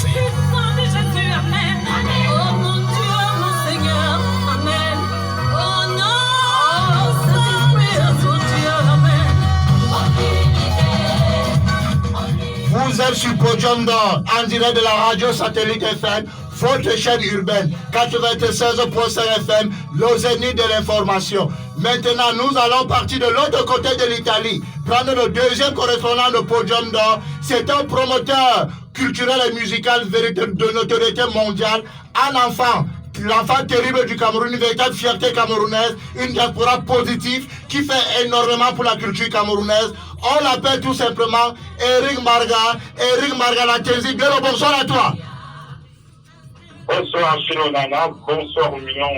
Vous êtes sur Podium d'Or, en direct de la radio satellite FM, votre chaîne urbaine, 96.5 FM, le zénith de l'information. Maintenant, nous allons partir de l'autre côté de l'Italie, prendre le deuxième correspondant de Podium d'Or. C'est un promoteur culturel et musical de notoriété mondiale, un enfant. L'enfant terrible du Cameroun, une véritable fierté camerounaise, une diaspora positive qui fait énormément pour la culture camerounaise. On l'appelle tout simplement Eric Marga. Eric Marga Latenzi. Bien le bonsoir à toi. Bonsoir Chilo Nana, bonsoir aux millions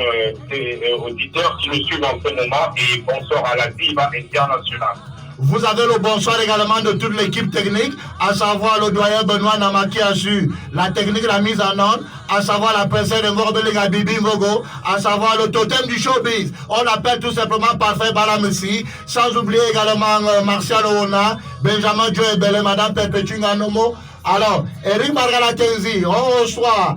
d'auditeurs qui nous suivent en ce moment et bonsoir à la diva internationale. Vous avez le bonsoir également de toute l'équipe technique, à savoir le doyen Benoît Namaki assure la technique, la mise en ordre, à savoir la princesse de Bibi Ngogo, à savoir le totem du showbiz. On l'appelle tout simplement Parfait Balamessi, sans oublier également Martial Oona, Benjamin Joe Ebele, Madame Perpétue Nganomo. Alors, Eric Margalatenzi, on reçoit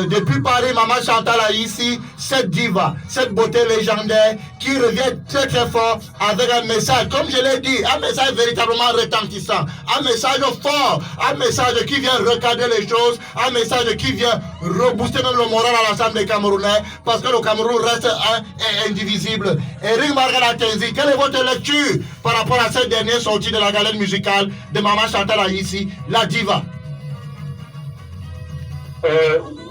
depuis Paris, Maman Chantal ici, cette diva, cette beauté légendaire qui revient très très fort avec un message, comme je l'ai dit, un message véritablement retentissant, un message fort, un message qui vient recadrer les choses, un message qui vient rebooster même le moral à l'ensemble des Camerounais, parce que le Cameroun reste un et indivisible. Eric Margalatenzi, quelle est votre lecture par rapport à cette dernière sortie de la galette musicale de Maman Chantal ici, la diva?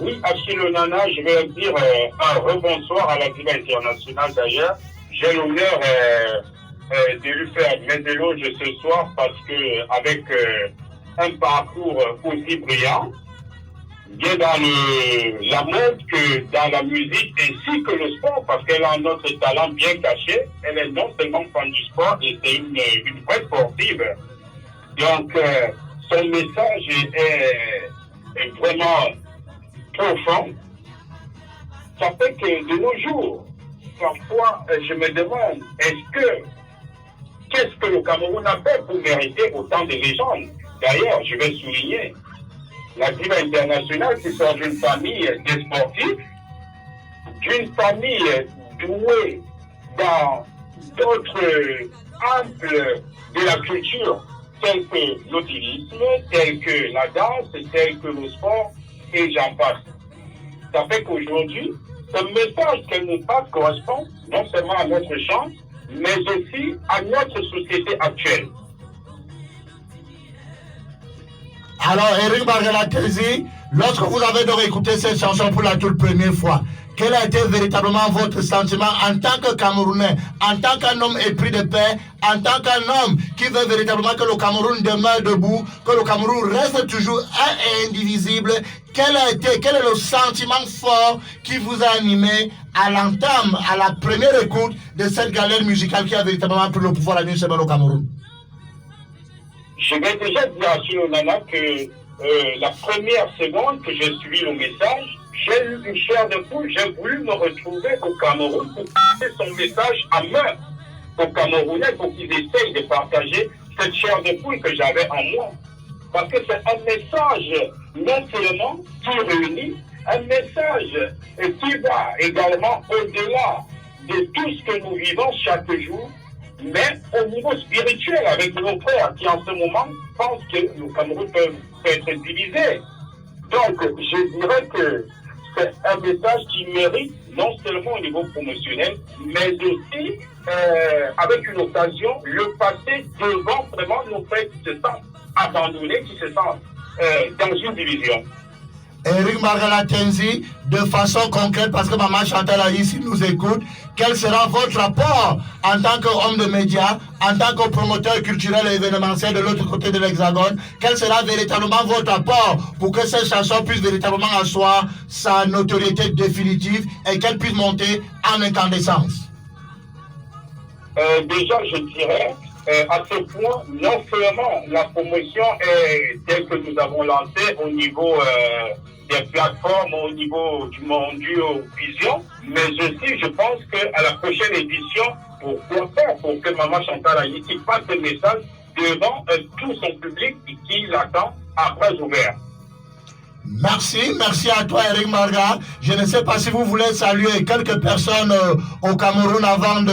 Oui, Achille Nana, je vais dire un rebonsoir à la diva internationale d'ailleurs. J'ai l'honneur de lui faire mes éloges ce soir parce que avec un parcours aussi brillant, bien dans la mode que dans la musique ainsi que le sport, parce qu'elle a un autre talent bien caché. Elle est non seulement fan du sport et c'est une vraie sportive. Donc, son message est vraiment profond. Ça fait que de nos jours, parfois, je me demande, qu'est-ce que le Cameroun a fait pour mériter autant de légendes? D'ailleurs, je vais souligner la diva internationale qui sort d'une famille de sportifs, d'une famille douée dans d'autres amples de la culture, tels que l'autisme, tels que la danse, tels que le sport, et j'en passe. Ça fait qu'aujourd'hui, ce message qu'elle nous passe correspond non seulement à notre chance, mais aussi à notre société actuelle. Alors, Eric Margalatenzi, lorsque vous avez donc écouté cette chanson pour la toute première fois, quel a été véritablement votre sentiment en tant que Camerounais, en tant qu'un homme épris de paix, en tant qu'un homme qui veut véritablement que le Cameroun demeure debout, que le Cameroun reste toujours un et indivisible? Quel est le sentiment fort qui vous a animé à l'entame, à la première écoute de cette galère musicale qui a véritablement pris le pouvoir la nuit semaine au Cameroun? Je vais déjà dire à Chilonana que la première seconde que j'ai suivi le message, j'ai eu une chair de poule, j'ai voulu me retrouver au Cameroun pour passer son message à main aux Camerounais pour qu'ils essayent de partager cette chair de poule que j'avais en moi. Parce que c'est un message non seulement qui réunit, un message qui va également au-delà de tout ce que nous vivons chaque jour, mais au niveau spirituel avec nos frères qui en ce moment pensent que le Cameroun peut être divisé. Donc je dirais que c'est un message qui mérite non seulement au niveau promotionnel, mais aussi avec une occasion, le passer devant vraiment nos frères qui se sentent abandonnés, qui se sentent dans une division. Eric Margalatenzi, de façon concrète, parce que Maman Chantal ici nous écoute, quel sera votre rapport en tant qu'homme de médias, en tant que promoteur culturel et événementiel de l'autre côté de l'Hexagone? Quel sera véritablement votre rapport pour que cette chanson puisse véritablement asseoir sa notoriété définitive et qu'elle puisse monter en incandescence? Déjà, je dirais, à ce point, non seulement la promotion est telle que nous avons lancée au niveau des plateformes, au niveau du Mondial Vision, mais aussi, je pense qu'à la prochaine édition, pourquoi pas, pour que Maman Chantal Haïti passe ce message devant tout son public qui l'attend à bras ouverts. Merci à toi Eric Marga. Je ne sais pas si vous voulez saluer quelques personnes au Cameroun avant de...